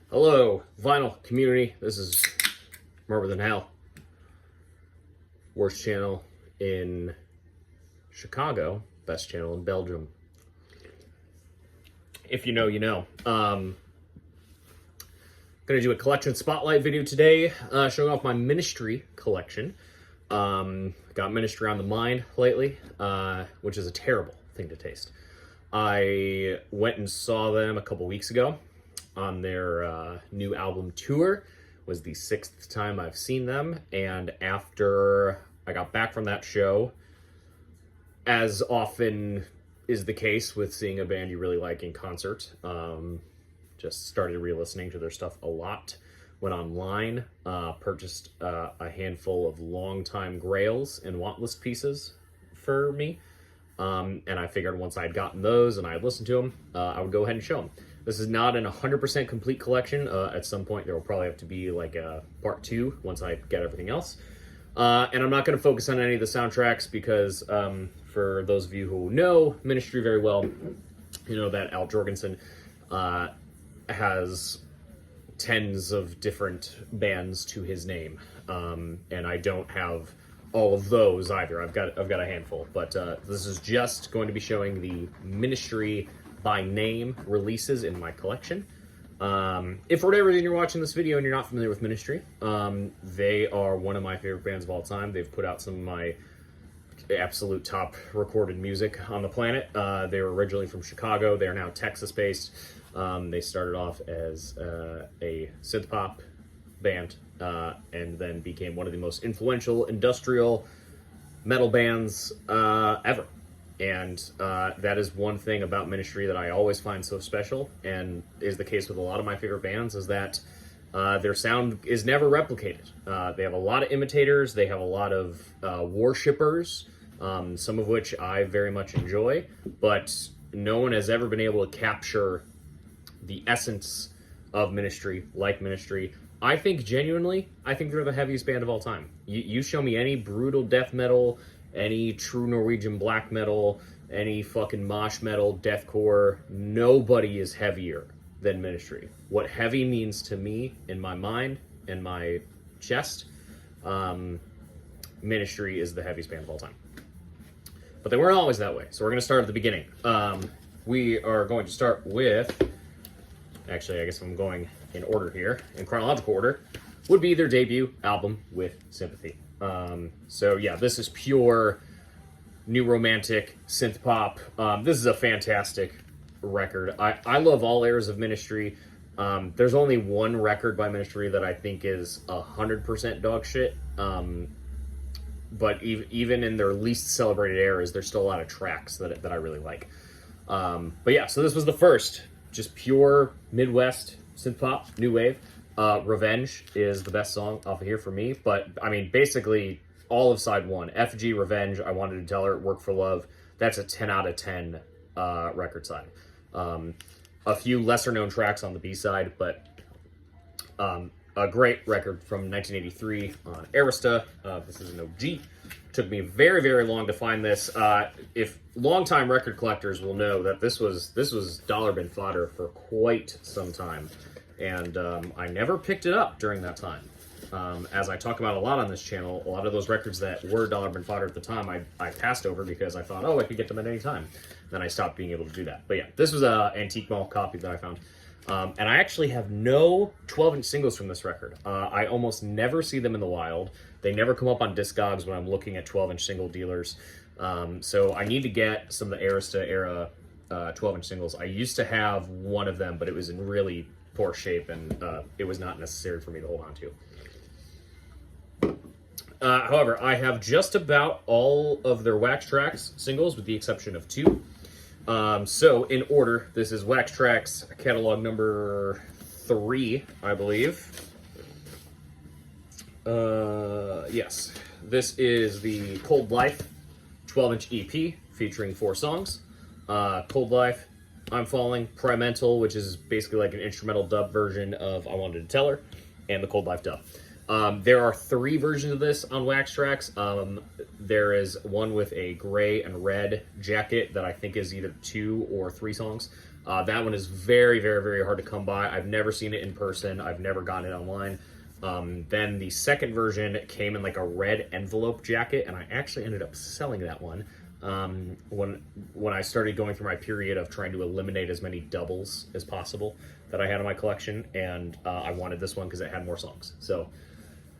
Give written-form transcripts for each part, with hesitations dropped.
Hello, vinyl community. This is Murder Than Hell. Worst channel in Chicago, best channel in Belgium. If you know, you know. Gonna do a collection spotlight video today, showing off my Ministry collection. Got Ministry on the mind lately, which is a terrible thing to taste. I went and saw them a couple weeks ago on their new album tour. Was the 6th time I've seen them, and after I got back from that show, as often is the case with seeing a band you really like in concert, just started re-listening to their stuff a lot. Went online, purchased a handful of longtime grails and want list pieces for me, and I figured once I'd gotten those and I had listened to them, I would go ahead and show them. This is not an 100% complete collection. At some point there will probably have to be like a part 2 once I get everything else. And I'm not going to focus on any of the soundtracks because for those of you who know Ministry very well, you know that Al Jourgensen has tens of different bands to his name. And I don't have all of those either. I've got a handful, but this is just going to be showing the Ministry by name releases in my collection. If for whatever reason you're watching this video and you're not familiar with Ministry, they are one of my favorite bands of all time. They've put out some of my absolute top recorded music on the planet. They were originally from Chicago. They are now Texas-based. They started off as a synth pop band and then became one of the most influential industrial metal bands ever. And that is one thing about Ministry that I always find so special, and is the case with a lot of my favorite bands, is that their sound is never replicated. They have a lot of imitators, they have a lot of worshippers, some of which I very much enjoy, but no one has ever been able to capture the essence of Ministry like Ministry. I think genuinely, they're the heaviest band of all time. You show me any brutal death metal, any true Norwegian black metal, any fucking mosh metal, deathcore, nobody is heavier than Ministry. What heavy means to me, in my mind, in my chest, Ministry is the heaviest band of all time. But they weren't always that way, so we're going to start at the beginning. We are going to start with, actually, I guess I'm going in order here, in chronological order, would be their debut album, With Sympathy. So yeah, this is pure new romantic synth pop. This is a fantastic record. I love all eras of Ministry. There's only one record by Ministry that I think is 100% dog shit. But even in their least celebrated eras, there's still a lot of tracks that I really like. But yeah, so this was the first, just pure Midwest synth pop, new wave. Revenge is the best song off of here for me, but I mean, basically all of side 1, FG, Revenge, I Wanted to Tell Her, Work for Love, that's a 10 out of 10 record side. A few lesser known tracks on the B side, but a great record from 1983 on Arista. This is an OG. Took me very, very long to find this. If longtime record collectors will know that this was dollar bin fodder for quite some time. And I never picked it up during that time. As I talk about a lot on this channel, a lot of those records that were dollar bin fodder at the time, I passed over because I thought, oh, I could get them at any time. Then I stopped being able to do that. But yeah, this was an Antique Mall copy that I found. And I actually have no 12-inch singles from this record. I almost never see them in the wild. They never come up on Discogs when I'm looking at 12-inch single dealers. So I need to get some of the Arista era 12-inch singles. I used to have one of them, but it was in really poor shape, and it was not necessary for me to hold on to. However, I have just about all of their Wax Trax singles, with the exception of 2. So in order, this is Wax Trax catalog number 3, I believe. Yes, this is the Cold Life 12-inch EP featuring 4 songs. Cold Life, I'm Falling, Primental, which is basically like an instrumental dub version of I Wanted to Tell Her, and the Cold Life dub. There are 3 versions of this on Wax Trax. There is one with a gray and red jacket that I think is either 2 or 3 songs. That one is very, very, very hard to come by. I've never seen it in person. I've never gotten it online. Then the second version came in like a red envelope jacket, and I actually ended up selling that one when I started going through my period of trying to eliminate as many doubles as possible that I had in my collection, and I wanted this one because it had more songs. So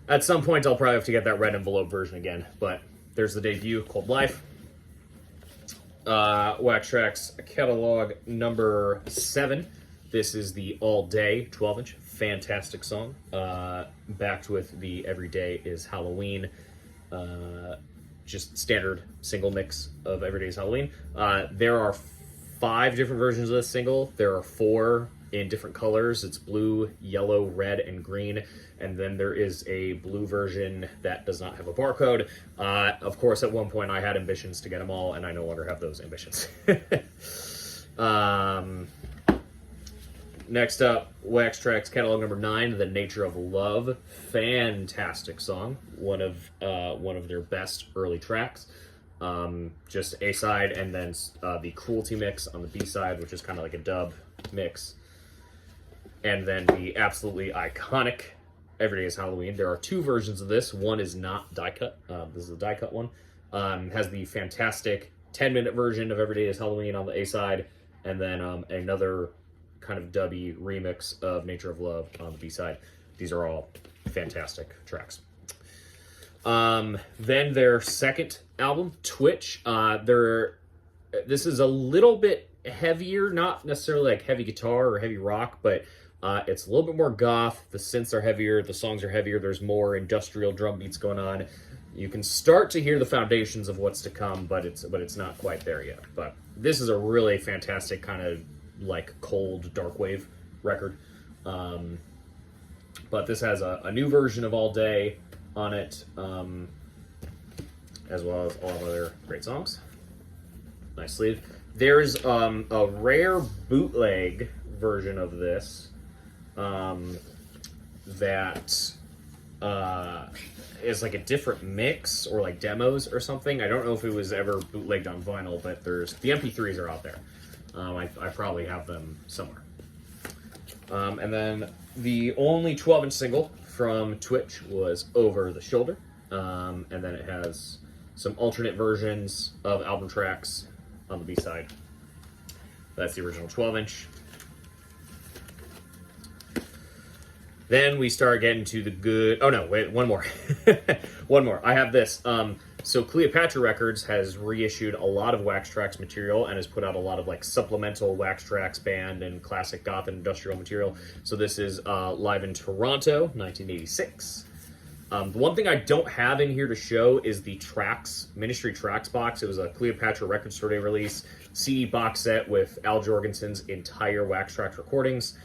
at some point, I'll probably have to get that red envelope version again, but there's the debut, Cold Life. Wax Trax catalog number 7. This is the All Day 12-inch. Fantastic song. Backed with the Every Day is Halloween. Just standard single mix of Every Day is Halloween. There are 5 different versions of this single. There are 4 in different colors. It's blue, yellow, red, and green. And then there is a blue version that does not have a barcode. Of course, at one point I had ambitions to get them all, and I no longer have those ambitions. Next up, Wax Trax catalog number 9, The Nature of Love. Fantastic song. One of their best early tracks. Just A side, and then the Cruelty mix on the B side, which is kind of like a dub mix. And then the absolutely iconic Every Day is Halloween. There are 2 versions of this. One is not die cut. This is the die cut one. Has the fantastic 10-minute version of Every Day is Halloween on the A side, and then another kind of dubby remix of Nature of Love on the B side. These are all fantastic tracks. Then their second album, Twitch. This is a little bit heavier, not necessarily like heavy guitar or heavy rock, but it's a little bit more goth. The synths are heavier, the songs are heavier, there's more industrial drum beats going on. You can start to hear the foundations of what's to come, but it's not quite there yet. But this is a really fantastic kind of like cold dark wave record. But this has a new version of All Day on it, as well as all of other great songs. Nice sleeve. There's a rare bootleg version of this that is like a different mix or like demos or something. I don't know if it was ever bootlegged on vinyl, but the MP3s are out there. I probably have them somewhere. And then the only 12-inch single from Twitch was Over the Shoulder. And then it has some alternate versions of album tracks on the B-side. That's the original 12-inch. Then we start getting to the good... Oh, no, wait, one more. One more. I have this. So Cleopatra Records has reissued a lot of Wax Trax material and has put out a lot of like supplemental Wax Trax band and classic goth and industrial material. So this is Live in Toronto, 1986. The one thing I don't have in here to show is the Trax, Ministry Trax box. It was a Cleopatra Records Store Day release, CD box set with Al Jorgensen's entire Wax Trax recordings,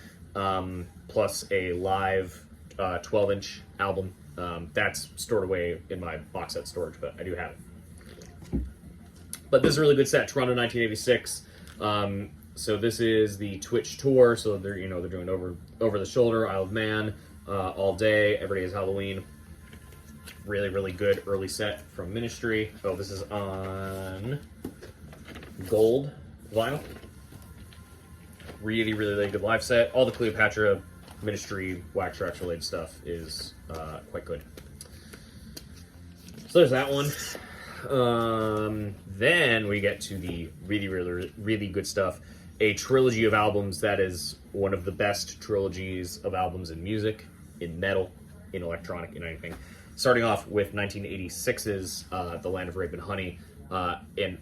plus a live 12-inch album. That's stored away in my box set storage, but I do have it. But this is a really good set, Toronto 1986. So this is the Twitch tour. So they're doing Over the Shoulder, Isle of Man, All Day, Every Day is Halloween. Really, really good early set from Ministry. Oh, this is on gold vinyl. Really, really, really good live set. All the Cleopatra Ministry Wax Trax related stuff is quite good. So there's that one. Then we get to the really, really, really good stuff. A trilogy of albums that is one of the best trilogies of albums in music, in metal, in electronic, in anything. Starting off with 1986's The Land of Rape and Honey, in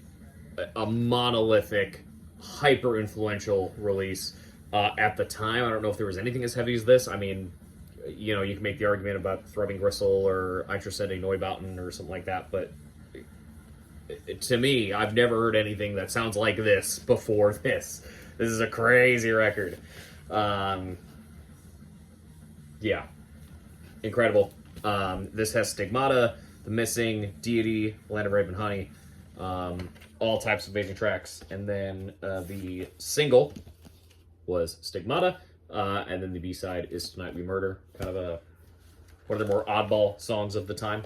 a monolithic, hyper-influential release. At the time, I don't know if there was anything as heavy as this. I mean, you can make the argument about Throbbing Gristle or Eintracht Neubauten or something like that, but to me, I've never heard anything that sounds like this before this. This is a crazy record. Yeah. Incredible. This has Stigmata, The Missing, Deity, Land of Rape and Honey, all types of amazing tracks. And then the single was Stigmata, and then the B-side is Tonight We Murder, kind of one of the more oddball songs of the time.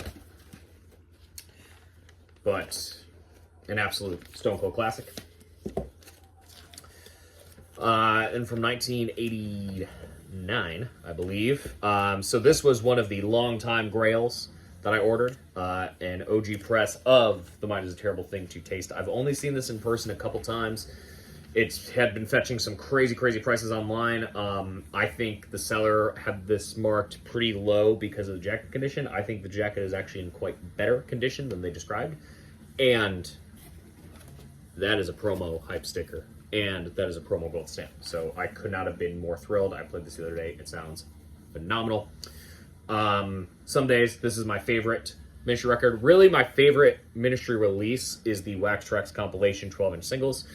But an absolute Stone Cold classic. and from 1989, I believe. So this was one of the longtime grails that I ordered, an OG press of The Mind is a Terrible Thing to Taste. I've only seen this in person a couple times. It had been fetching some crazy prices online. I think the seller had this marked pretty low because of the jacket condition. I think the jacket is actually in quite better condition than they described. And that is a promo hype sticker. And that is a promo gold stamp. So I could not have been more thrilled. I played this the other day. It sounds phenomenal. Some days, this is my favorite Ministry record. Really, my favorite Ministry release is the Wax Trax compilation 12-inch singles.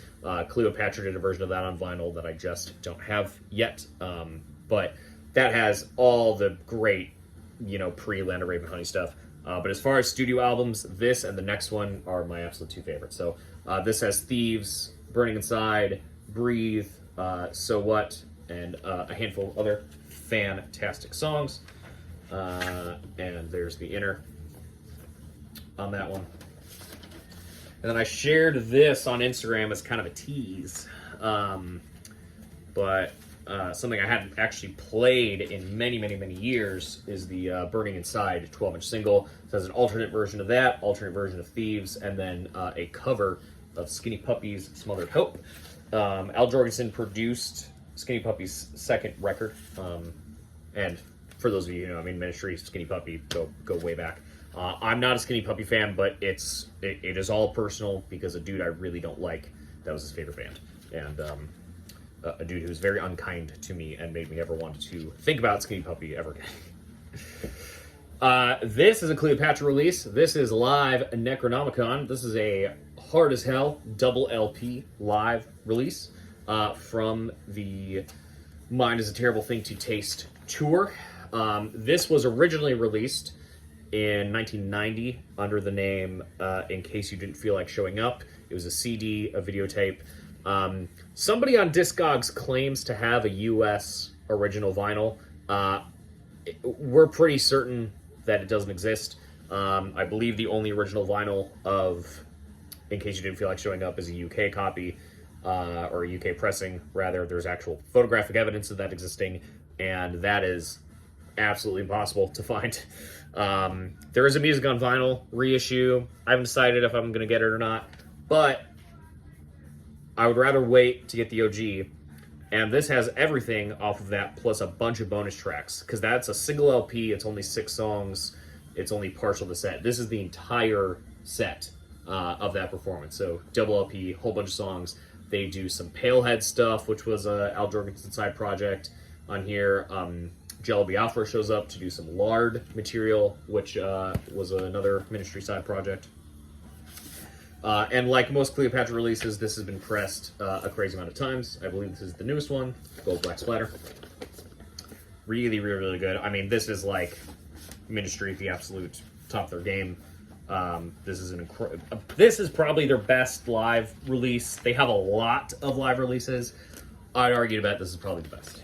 Cleopatra did a version of that on vinyl that I just don't have yet. But that has all the great, pre-Land of Raven Honey stuff. But as far as studio albums, this and the next one are my absolute two favorites. So this has Thieves, Burning Inside, Breathe, So What, and a handful of other fantastic songs. And there's the inner on that one. And then I shared this on Instagram as kind of a tease. But something I hadn't actually played in many years is the Burning Inside 12-inch single. It has an alternate version of that, alternate version of Thieves, and then a cover of Skinny Puppy's Smothered Hope. Al Jourgensen produced Skinny Puppy's second record. And for those of you who know, Ministry, Skinny Puppy, go way back. I'm not a Skinny Puppy fan, but it is all personal because a dude I really don't like, that was his favorite band. And a dude who was very unkind to me and made me never want to think about Skinny Puppy ever again. This is a Cleopatra release. This is live Necronomicon. This is a hard as hell double LP live release from the Mind is a Terrible Thing to Taste tour. This was originally released in 1990 under the name In Case You Didn't Feel Like Showing Up. It was a CD, a videotape. Somebody on Discogs claims to have a US original vinyl. We're pretty certain that it doesn't exist. I believe the only original vinyl of In Case You Didn't Feel Like Showing Up is a UK copy, or a UK pressing, rather. There's actual photographic evidence of that existing, and that is absolutely impossible to find. There is a Music on Vinyl reissue. I haven't decided if I'm going to get it or not, but I would rather wait to get the OG. And this has everything off of that, plus a bunch of bonus tracks, because that's a single LP. It's only 6 songs. It's only partial to the set. This is the entire set of that performance. So double LP, whole bunch of songs. They do some Palehead stuff, which was a Al Jourgensen side project on here. Jello Biafra shows up to do some Lard material, which was another Ministry side project. And like most Cleopatra releases, this has been pressed a crazy amount of times. I believe this is the newest one, Gold Black Splatter. Really good. This is like Ministry at the absolute top of their game. This is probably their best live release. They have a lot of live releases. I'd argue to bet this is probably the best.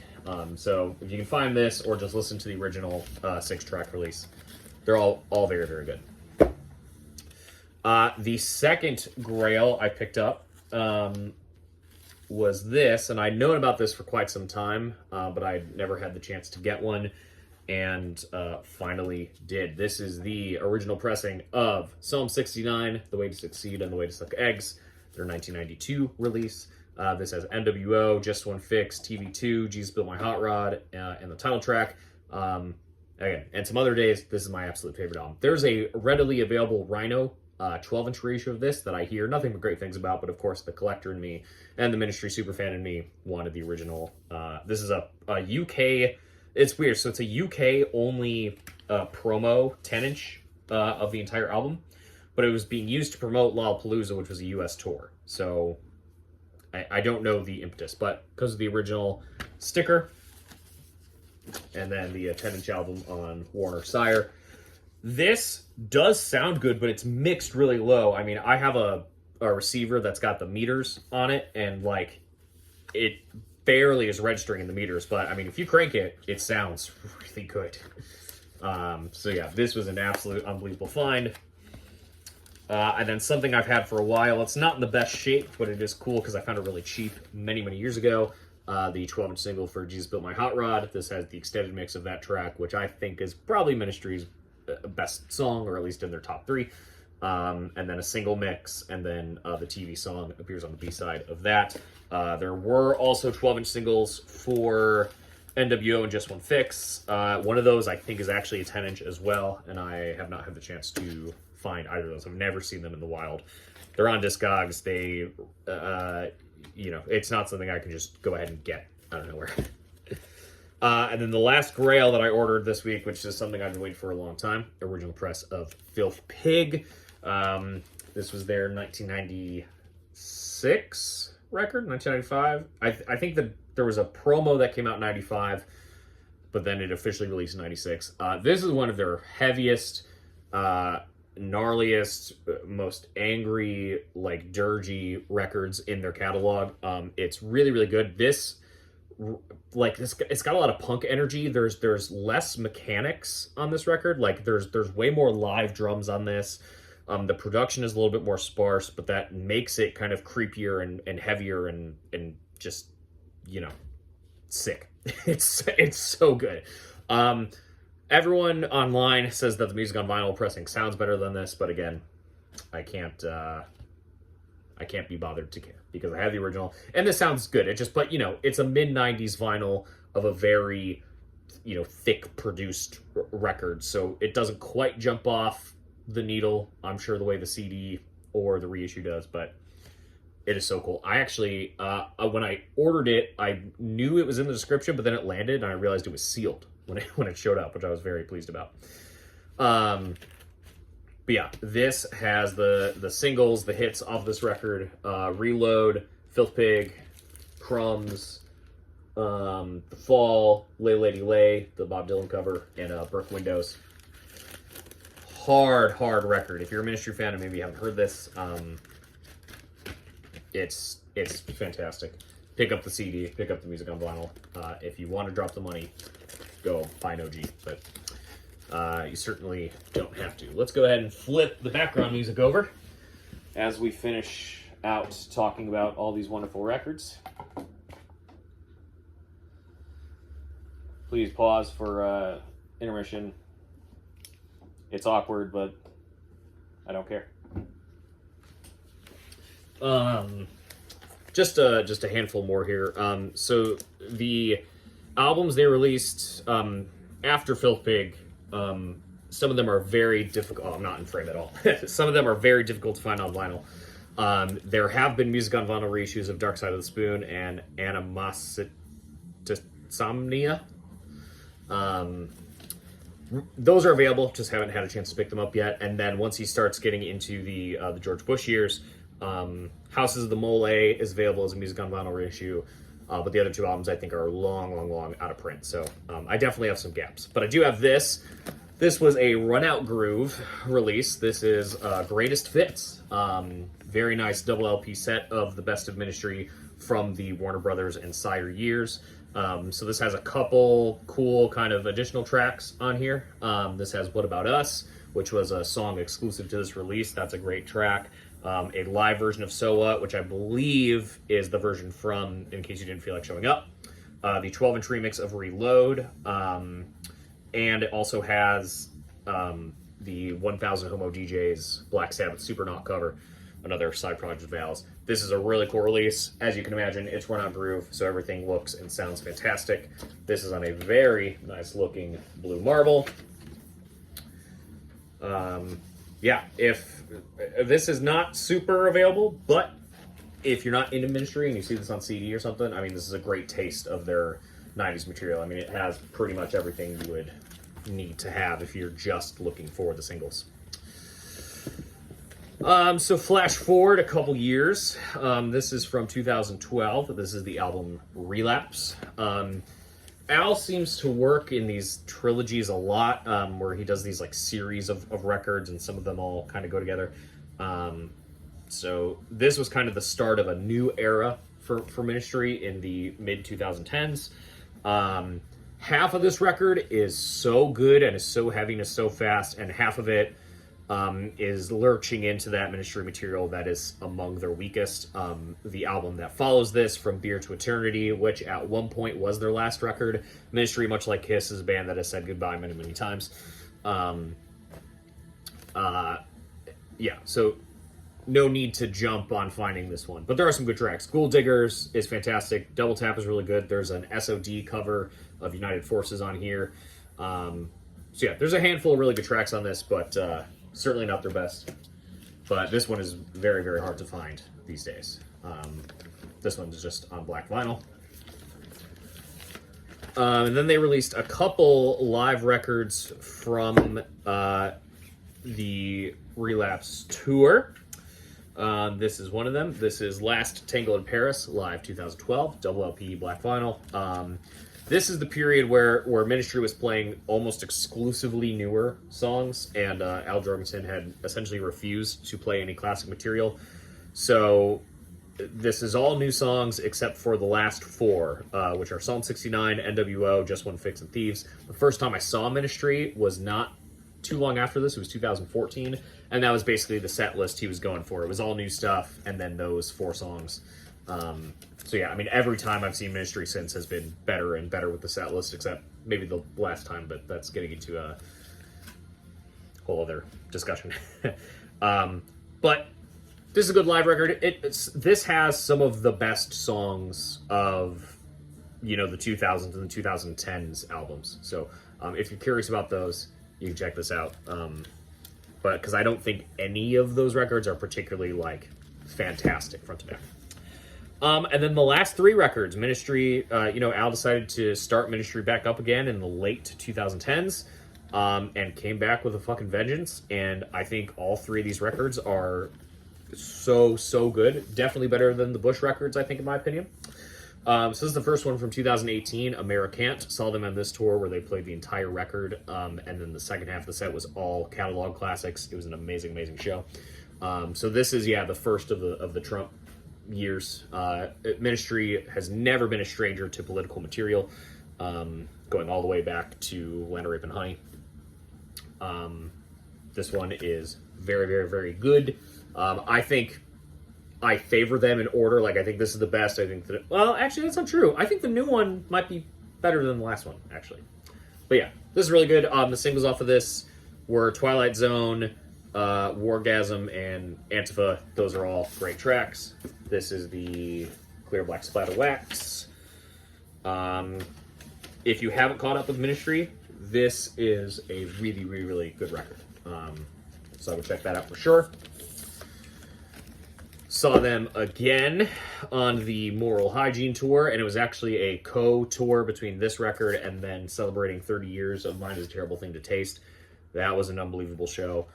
So if you can find this, or just listen to the original 6-track release, they're all very good. The second Grail I picked up was this, and I'd known about this for quite some time, but I'd never had the chance to get one, and finally did. This is the original pressing of Psalm 69, The Way to Succeed and The Way to Suck Eggs, their 1992 release. This has NWO, Just One Fix, TV2, Jesus Built My Hot Rod, and the title track. Again, and some other days, this is my absolute favorite album. There's a readily available Rhino 12-inch reissue of this that I hear nothing but great things about, but of course the collector in me and the Ministry superfan in me wanted the original. This is a UK, it's weird, so it's a UK only promo 10-inch of the entire album, but it was being used to promote Lollapalooza, which was a US tour. So I don't know the impetus, but because of the original sticker and then the 10-inch album on Warner Sire, this does sound good, but it's mixed really low. I have a receiver that's got the meters on it, and it barely is registering in the meters, but if you crank it, it sounds really good. So yeah, this was an absolute unbelievable find. And then something I've had for a while. It's not in the best shape, but it is cool because I found it really cheap many years ago. the 12-inch single for Jesus Built My Hot Rod. This has the extended mix of that track, which I think is probably Ministry's best song, or at least in their top 3. And then a single mix, and then the TV song appears on the B-side of that. There were also 12-inch singles for NWO and Just One Fix. One of those I think is actually a 10-inch as well, and I have not had the chance to find either of those. I've never seen them in the wild. They're on Discogs. They, it's not something I can just go ahead and get out of nowhere. And then the last grail that I ordered this week, which is something I've been waiting for a long time, original press of Filth Pig. This was their 1996 record, 1995. I think that there was a promo that came out in 95, but then it officially released in 96. This is one of their heaviest, gnarliest, most angry, like dirgy records in their catalog. It's really, really good. This, it's got a lot of punk energy. There's less mechanics on this record. Like there's way more live drums on this. The production is a little bit more sparse, but that makes it kind of creepier and heavier and just, sick. It's so good. Everyone online says that the music on vinyl pressing sounds better than this, but again, I can't be bothered to care because I have the original, and this sounds good. It's a mid-90s vinyl of a very, thick produced record, so it doesn't quite jump off the needle, I'm sure, the way the CD or the reissue does, but it is so cool. I actually, when I ordered it, I knew it was in the description, but then it landed, and I realized it was sealed when it showed up, which I was very pleased about. But yeah, this has the singles, the hits off this record: Reload, Filth Pig, Crumbs, The Fall, Lay Lady Lay, the Bob Dylan cover, and Burke Windows. Hard record. If you're a Ministry fan and maybe you haven't heard this, it's fantastic. Pick up the CD, pick up the music on vinyl. If you want to drop the money, go buy an OG, but you certainly don't have to. Let's go ahead and flip the background music over as we finish out talking about all these wonderful records. Please pause for intermission. It's awkward, but I don't care. Just a handful more here. So the albums they released after Filth Pig, some of them are very difficult. Oh, I'm not in frame at all. Some of them are very difficult to find on vinyl. There have been music on vinyl reissues of Dark Side of the Spoon and Animosomnia. Those are available, just haven't had a chance to pick them up yet. And then once he starts getting into the George Bush years, Houses of the Mole is available as a music on vinyl reissue. But the other 2 albums I think are long out of print. So I definitely have some gaps. But I do have this. This was a Run Out Groove release. This is Greatest Fits. Very nice double LP set of the Best of Ministry from the Warner Brothers and Sire years. So this has a couple cool kind of additional tracks on here. This has What About Us, which was a song exclusive to this release. That's a great track. A live version of So What, which I believe is the version from In Case You Didn't Feel Like Showing Up. The 12-inch remix of Reload. And it also has the 1000 Homo DJs Black Sabbath Supernaut cover, another side project of Val's. This is a really cool release. As you can imagine, it's Run Out Groove, so everything looks and sounds fantastic. This is on a very nice looking blue marble. Yeah, if this is not super available, but if you're not into Ministry and you see this on CD or something, I mean, this is a great taste of their 90s material. I mean, it has pretty much everything you would need to have if you're just looking for the singles. So flash forward a couple years. This is from 2012. This is the album Relapse. Al seems to work in these trilogies a lot, where he does these like series of records, and some of them all kind of go together. So this was kind of the start of a new era for Ministry in the mid 2010s. Half of this record is so good and is so heavy and is so fast, and half of it is lurching into that Ministry material that is among their weakest. The album that follows this, From Beer to Eternity, which at one point was their last record. Ministry, much like Kiss, is a band that has said goodbye many, many times. Yeah, so no need to jump on finding this one. But there are some good tracks. Gold Diggers is fantastic. Double Tap is really good. There's an SOD cover of United Forces on here. So yeah, there's a handful of really good tracks on this, but certainly not their best. But this one is very, very hard to find these days. This one's just on black vinyl. And then they released a couple live records from the Relapse tour. This is one of them. This is Last Tango in Paris, live 2012, double LP, black vinyl. This is the period where Ministry was playing almost exclusively newer songs, and Al Jorgensen had essentially refused to play any classic material. So this is all new songs except for the last four, which are Psalm 69, NWO, Just One Fix and Thieves. The first time I saw Ministry was not too long after this. It was 2014, and that was basically the set list he was going for. It was all new stuff, and then those four songs. So yeah, I mean, every time I've seen Ministry since has been better and better with the set list, except maybe the last time, but that's getting into a whole other discussion. But this is a good live record. This has some of the best songs of, the 2000s and the 2010s albums. So if you're curious about those, you can check this out. But because I don't think any of those records are particularly fantastic front to back. And then the last three records, Ministry, Al decided to start Ministry back up again in the late 2010s, and came back with a fucking vengeance. And I think all three of these records are so good. Definitely better than the Bush records, I think, in my opinion. So this is the first one from 2018, Americant. Saw them on this tour where they played the entire record, and then the second half of the set was all catalog classics. It was an amazing show. So this is, the first of the Trump years. Ministry has never been a stranger to political material, going all the way back to Land of Rape and Honey. This one is very good. I think I favor them in order. I think this is the best. I think that, well, actually, that's not true. I think the new one might be better than the last one, actually. But yeah, this is really good. The singles off of this were Twilight Zone, Wargasm, and Antifa. Those are all great tracks. This is the Clear Black Splatter Wax. If you haven't caught up with Ministry, this is a really good record. So I would check that out for sure. Saw them again on the Moral Hygiene tour, and it was actually a co-tour between this record and then celebrating 30 years of Mine is a Terrible Thing to Taste. That was an unbelievable show.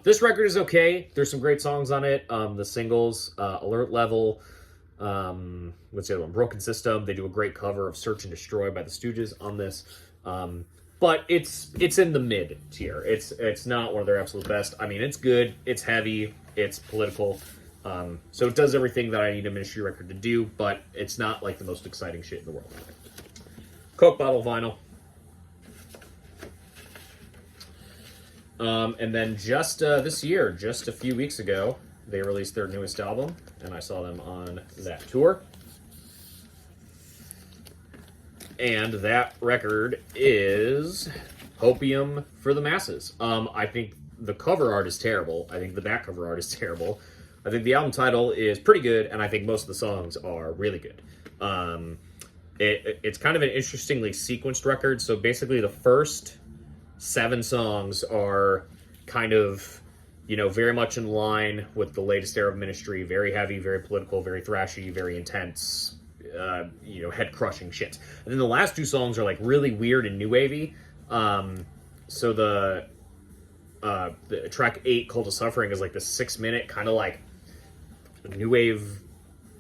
This record is okay. There's some great songs on it. The singles, Alert Level, what's the other one? Broken System. They do a great cover of Search and Destroy by the Stooges on this. But it's in the mid tier. It's not one of their absolute best. I mean, it's good. It's heavy. It's political. So it does everything that I need a Ministry record to do, but it's not the most exciting shit in the world. Coke bottle vinyl. And then just this year, just a few weeks ago, they released their newest album, and I saw them on that tour. And that record is Hopium for the Masses. I think the cover art is terrible. I think the back cover art is terrible. I think the album title is pretty good, and I think most of the songs are really good. It's kind of an interestingly sequenced record. So basically the first 7 songs are kind of, very much in line with the latest era of Ministry. Very heavy, very political, very thrashy, very intense, head-crushing shit. And then the last 2 songs are really weird and new wavy. So the track 8, Cult of Suffering, is this 6-minute kind of new wave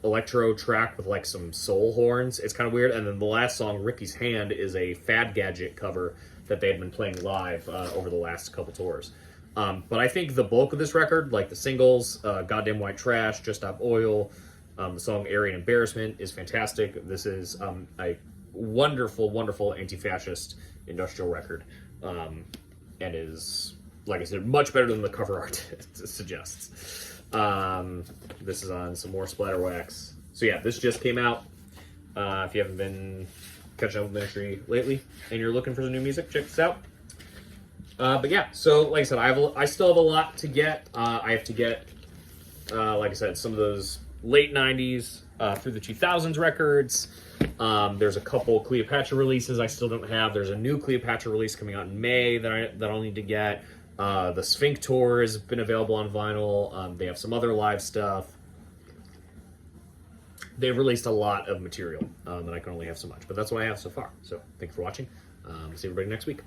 electro track with some soul horns. It's kind of weird. And then the last song, Ricky's Hand, is a Fad Gadget cover that they had been playing live over the last couple tours. But I think the bulk of this record, the singles, Goddamn White Trash, Just Stop Oil, the song Aryan Embarrassment, is fantastic. This is a wonderful anti-fascist industrial record, and is like I said, much better than the cover art suggests. This is on some more splatter wax. So yeah, this just came out. If you haven't been catching up with Ministry lately and you're looking for some new music, check this out. But yeah, so like I said, I still have a lot to get. I have to get, like I said, some of those late 90s through the 2000s records. There's a couple Cleopatra releases I still don't have. There's a new Cleopatra release coming out in May that I'll need to get. The Sphinctor has been available on vinyl. They have some other live stuff. They've released a lot of material, and I can only have so much. But that's what I have so far. So thank you for watching. See everybody next week.